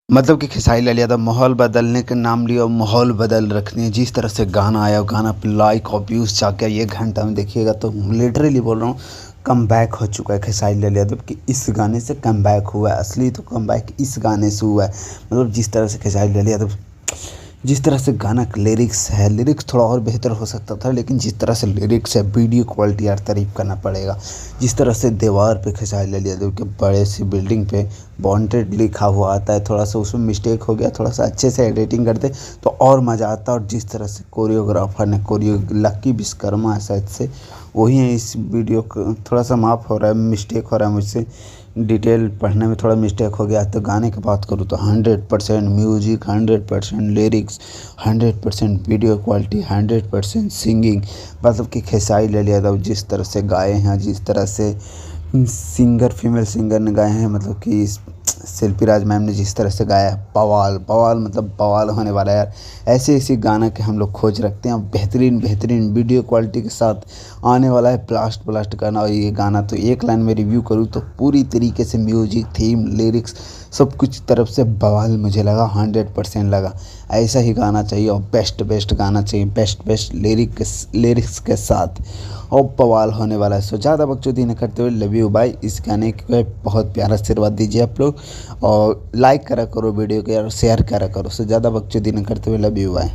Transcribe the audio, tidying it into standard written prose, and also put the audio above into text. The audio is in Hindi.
मतलब कि खेसारी लाल यादव माहौल बदलने का नाम लिया और माहौल बदल रखने है। जिस तरह से गाना आया, गाना पे लाइक और व्यूज़ जाके ये घंटा में देखिएगा तो लिटरली बोल रहा हूँ, कम बैक हो चुका है खेसारी लाल यादव कि इस गाने से कम बैक हुआ है। असली तो कम बैक इस गाने से हुआ है। मतलब जिस तरह से खेसारी लाल यादव, जिस तरह से गाना का लिरिक्स है, लिरिक्स थोड़ा और बेहतर हो सकता था, लेकिन जिस तरह से लिरिक्स है, वीडियो क्वालिटी यार तारीफ़ करना पड़ेगा। जिस तरह से दीवार पे खेसारी लाल यादव के बड़े सी बिल्डिंग पे वांटेड लिखा हुआ आता है, थोड़ा सा उसमें मिस्टेक हो गया, थोड़ा सा अच्छे से एडिटिंग करते तो और मज़ा आता। और जिस तरह से कोरियोग्राफर ने लक्की विश्वकर्मा है शायद से, वही है इस वीडियो को, थोड़ा सा माफ़ हो रहा है, मिस्टेक हो रहा है मुझसे, डिटेल पढ़ने में थोड़ा मिस्टेक हो गया। तो गाने की बात करूँ तो 100% music, 100% lyrics, 100% video quality, 100% singing. मतलब कि खेसारी लाल यादव जिस तरह से गाए हैं, जिस तरह से फीमेल सिंगर ने गाए हैं, मतलब कि शिल्पी राज मैम ने जिस तरह से गाया है, बवाल बवाल, मतलब बवाल होने वाला है यार। ऐसे ऐसे गाना के हम लोग खोज रखते हैं, बेहतरीन बेहतरीन वीडियो क्वालिटी के साथ आने वाला है ब्लास्ट ब्लास्ट गाना। और ये गाना तो एक लाइन में रिव्यू करूँ तो पूरी तरीके से म्यूजिक, थीम, लिरिक्स सब कुछ तरफ से बवाल मुझे लगा, 100% लगा। ऐसा ही गाना चाहिए और बेस्ट बेस्ट गाना चाहिए, बेस्ट बेस्ट लिरिक्स के साथ, और बवाल होने वाला है। सो ज़्यादा बकचोदी न करते हुए लव यू बाय। इस गाने को बहुत प्यारा आशीर्वाद दीजिए आप लोग, और लाइक करा करो वीडियो को यार, शेयर करा करो। सो ज़्यादा बकचोदी न करते हुए लव यू बाय।